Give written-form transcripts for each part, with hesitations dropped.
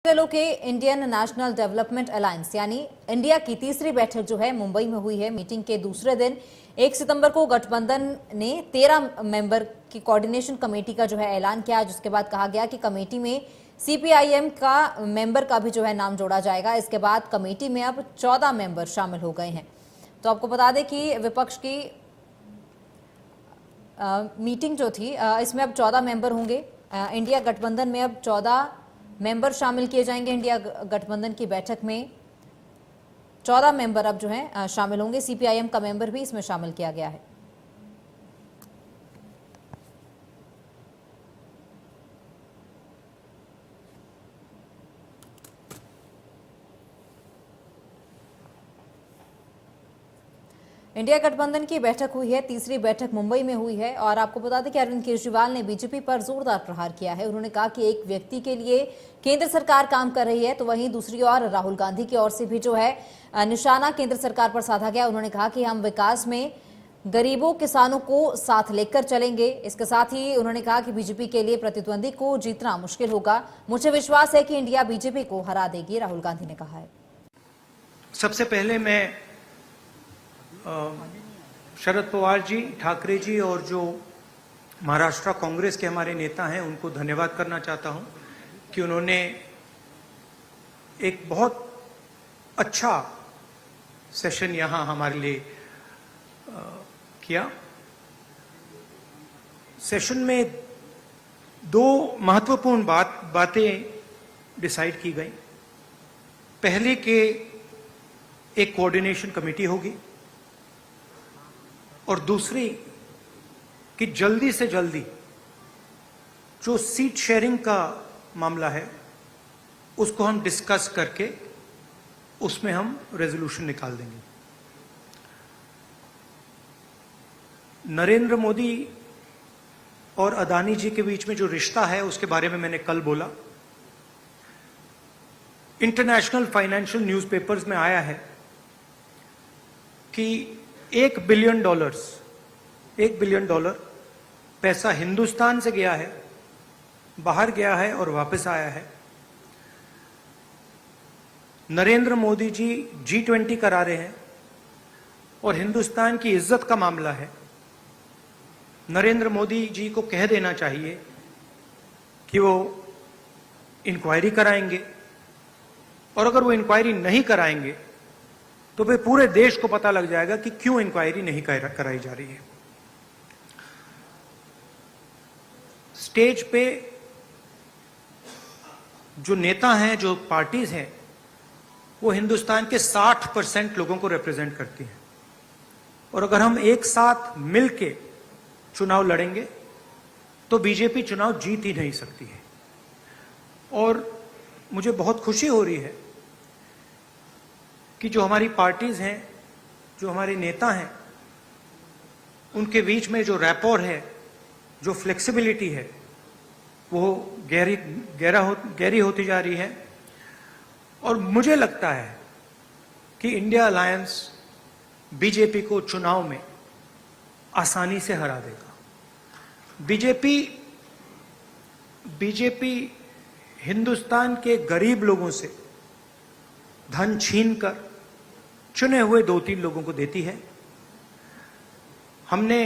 दलों के Indian national development alliance यानी इंडिया की तीसरी बैठक जो है मुंबई में हुई है। मीटिंग के दूसरे दिन 1 सितंबर को गठबंधन ने 13 मेंबर की कोऑर्डिनेशन कमेटी का जो है ऐलान किया, जिसके बाद कहा गया कि कमेटी में सीपीआईएम का मेंबर का भी जो है नाम जोड़ा जाएगा। इसके बाद कमेटी में अब 14 मेंबर शामिल हो गए हैं। तो आपको बता दें कि विपक्ष की मीटिंग जो थी इसमें अब 14 मेंबर होंगे। इंडिया गठबंधन में अब 14 मेंबर शामिल किए जाएंगे। इंडिया गठबंधन की बैठक में 14 मेंबर अब जो है शामिल होंगे। सीपीआईएम का मेंबर भी इसमें शामिल किया गया है। इंडिया गठबंधन की बैठक हुई है, तीसरी बैठक मुंबई में हुई है। और आपको बता दें कि अरविंद केजरीवाल ने बीजेपी पर जोरदार प्रहार किया है। उन्होंने कहा कि एक व्यक्ति के लिए केंद्र सरकार काम कर रही है, तो वहीं दूसरी ओर राहुल गांधी की ओर से भी जो है निशाना केंद्र सरकार पर साधा गया। उन्होंने कहा कि हम विकास में गरीबों किसानों को साथ लेकर चलेंगे। इसके साथ ही उन्होंने कहा कि बीजेपी के लिए प्रतिद्वंदी को जीतना मुश्किल होगा। मुझे विश्वास है कि इंडिया बीजेपी को हरा देगी, राहुल गांधी ने कहा है। सबसे पहले मैं शरद पवार जी, ठाकरे जी और जो महाराष्ट्र कांग्रेस के हमारे नेता हैं उनको धन्यवाद करना चाहता हूं कि उन्होंने एक बहुत अच्छा सेशन यहां हमारे लिए किया। सेशन में दो महत्वपूर्ण बातें डिसाइड की गई। पहले के एक कोऑर्डिनेशन कमेटी होगी और दूसरी कि जल्दी से जल्दी जो सीट शेयरिंग का मामला है उसको हम डिस्कस करके उसमें हम रेजोल्यूशन निकाल देंगे। नरेंद्र मोदी और अदानी जी के बीच में जो रिश्ता है उसके बारे में मैंने कल बोला। इंटरनेशनल फाइनेंशियल न्यूज़पेपर्स में आया है कि $1 बिलियन पैसा हिंदुस्तान से गया है, बाहर गया है और वापस आया है। नरेंद्र मोदी जी G20 करा रहे हैं और हिंदुस्तान की इज्जत का मामला है। नरेंद्र मोदी जी को कह देना चाहिए कि वो इंक्वायरी कराएंगे, और अगर वो इंक्वायरी नहीं कराएंगे तो फिर पूरे देश को पता लग जाएगा कि क्यों इंक्वायरी नहीं कराई जा रही है। स्टेज पे जो नेता हैं, जो पार्टीज हैं, वो हिंदुस्तान के 60% लोगों को रिप्रेजेंट करती हैं। और अगर हम एक साथ मिलके चुनाव लड़ेंगे तो बीजेपी चुनाव जीत ही नहीं सकती है। और मुझे बहुत खुशी हो रही है कि जो हमारी पार्टीज हैं, जो हमारे नेता हैं, उनके बीच में जो रैपोर है, जो फ्लेक्सिबिलिटी है, वो गहरी होती जा रही है। और मुझे लगता है कि इंडिया अलायंस बीजेपी को चुनाव में आसानी से हरा देगा। बीजेपी हिंदुस्तान के गरीब लोगों से धन छीनकर चुने हुए 2-3 लोगों को देती है। हमने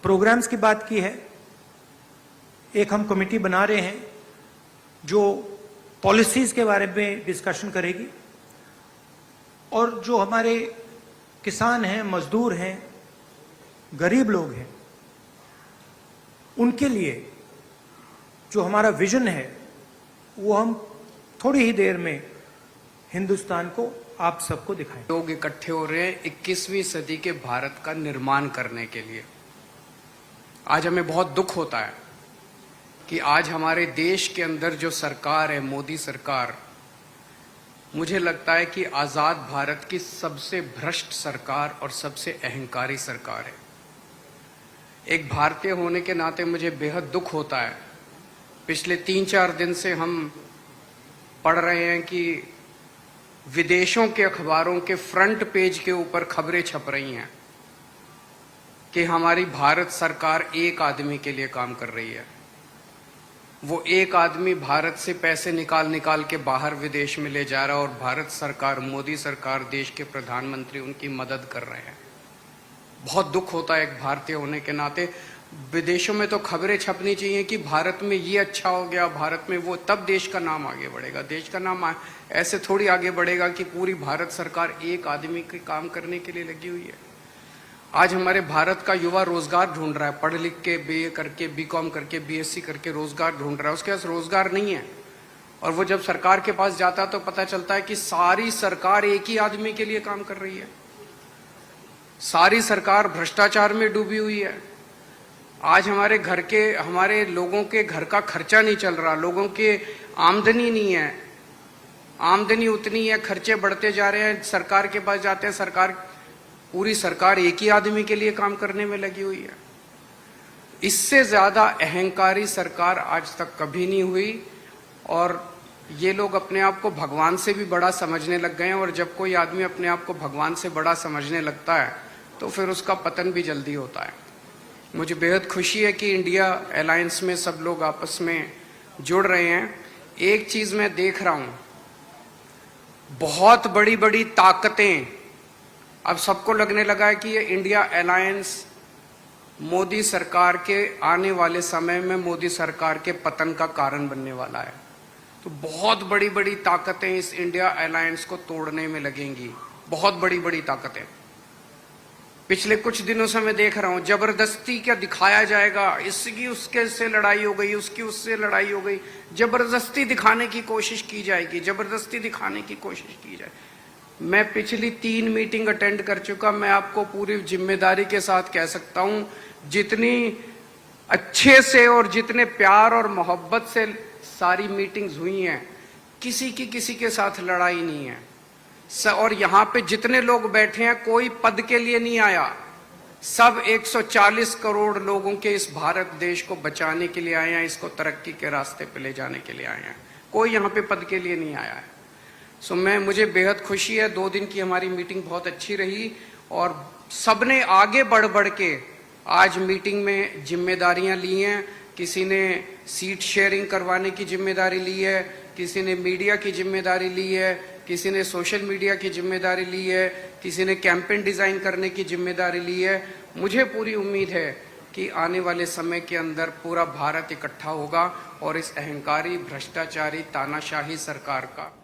प्रोग्राम्स की बात की है। एक हम कमेटी बना रहे हैं जो पॉलिसीज के बारे में डिस्कशन करेगी, और जो हमारे किसान हैं, मजदूर हैं, गरीब लोग हैं, उनके लिए जो हमारा विजन है वो हम थोड़ी ही देर में हिंदुस्तान को, आप सबको दिखाएं। लोग इकट्ठे हो रहे हैं 21वीं सदी के भारत का निर्माण करने के लिए। आज हमें बहुत दुख होता है कि आज हमारे देश के अंदर जो सरकार है, मोदी सरकार, मुझे लगता है कि आजाद भारत की सबसे भ्रष्ट सरकार और सबसे अहंकारी सरकार है। एक भारतीय होने के नाते मुझे बेहद दुख होता है। पिछले 3-4 दिन से हम पढ़ रहे हैं कि विदेशों के अखबारों के फ्रंट पेज के ऊपर खबरें छप रही हैं कि हमारी भारत सरकार एक आदमी के लिए काम कर रही है। वो एक आदमी भारत से पैसे निकाल निकाल के बाहर विदेश में ले जा रहा है और भारत सरकार, मोदी सरकार, देश के प्रधानमंत्री उनकी मदद कर रहे हैं। बहुत दुख होता है एक भारतीय होने के नाते। विदेशों में तो खबरें छपनी चाहिए कि भारत में ये अच्छा हो गया, भारत में वो, तब देश का नाम आगे बढ़ेगा। देश का नाम ऐसे थोड़ी आगे बढ़ेगा कि पूरी भारत सरकार एक आदमी के काम करने के लिए लगी हुई है। आज हमारे भारत का युवा रोजगार ढूंढ रहा है, पढ़ लिख के BA करके, BCom करके, BSc करके रोजगार ढूंढ रहा है, उसके पास रोजगार नहीं है। और वो जब सरकार के पास जाता है तो पता चलता है कि सारी सरकार एक ही आदमी के लिए काम कर रही है। सारी सरकार भ्रष्टाचार में डूबी हुई है। आज हमारे लोगों के घर का खर्चा नहीं चल रहा, लोगों के आमदनी नहीं है, आमदनी उतनी है, खर्चे बढ़ते जा रहे हैं। सरकार के पास जाते हैं, पूरी सरकार एक ही आदमी के लिए काम करने में लगी हुई है। इससे ज्यादा अहंकारी सरकार आज तक कभी नहीं हुई। और ये लोग अपने आप को भगवान से भी बड़ा समझने लग गए हैं। और जब कोई आदमी अपने आप को भगवान से बड़ा समझने लगता है तो फिर उसका पतन भी जल्दी होता है। मुझे बेहद खुशी है कि इंडिया अलायंस में सब लोग आपस में जुड़ रहे हैं। एक चीज मैं देख रहा हूं, बहुत बड़ी बड़ी ताकतें, अब सबको लगने लगा है कि ये इंडिया अलायंस मोदी सरकार के आने वाले समय में मोदी सरकार के पतन का कारण बनने वाला है। तो बहुत बड़ी बड़ी ताकतें इस इंडिया अलायंस को तोड़ने में लगेंगी, बहुत बड़ी बड़ी ताकतें। पिछले कुछ दिनों से मैं देख रहा हूं, जबरदस्ती क्या दिखाया जाएगा, इसकी उसके से लड़ाई हो गई, उसकी उससे लड़ाई हो गई, जबरदस्ती दिखाने की कोशिश की जाएगी, जबरदस्ती दिखाने की कोशिश की जाए। मैं पिछली 3 मीटिंग अटेंड कर चुका, मैं आपको पूरी जिम्मेदारी के साथ कह सकता हूं, जितनी अच्छे से और जितने प्यार और मोहब्बत से सारी मीटिंग्स हुई हैं, किसी के साथ लड़ाई नहीं है। और यहां पे जितने लोग बैठे हैं कोई पद के लिए नहीं आया, सब 140 करोड़ लोगों के इस भारत देश को बचाने के लिए आए हैं, इसको तरक्की के रास्ते पे ले जाने के लिए आए हैं। कोई यहाँ पे पद के लिए नहीं आया है। मुझे बेहद खुशी है, 2 दिन की हमारी मीटिंग बहुत अच्छी रही और सबने आगे बढ़ बढ़ के आज मीटिंग में जिम्मेदारियां ली हैं। किसी ने सीट शेयरिंग करवाने की जिम्मेदारी ली है, किसी ने मीडिया की जिम्मेदारी ली है, किसी ने सोशल मीडिया की जिम्मेदारी ली है, किसी ने कैंपेन डिजाइन करने की जिम्मेदारी ली है। मुझे पूरी उम्मीद है कि आने वाले समय के अंदर पूरा भारत इकट्ठा होगा और इस अहंकारी, भ्रष्टाचारी, तानाशाही सरकार का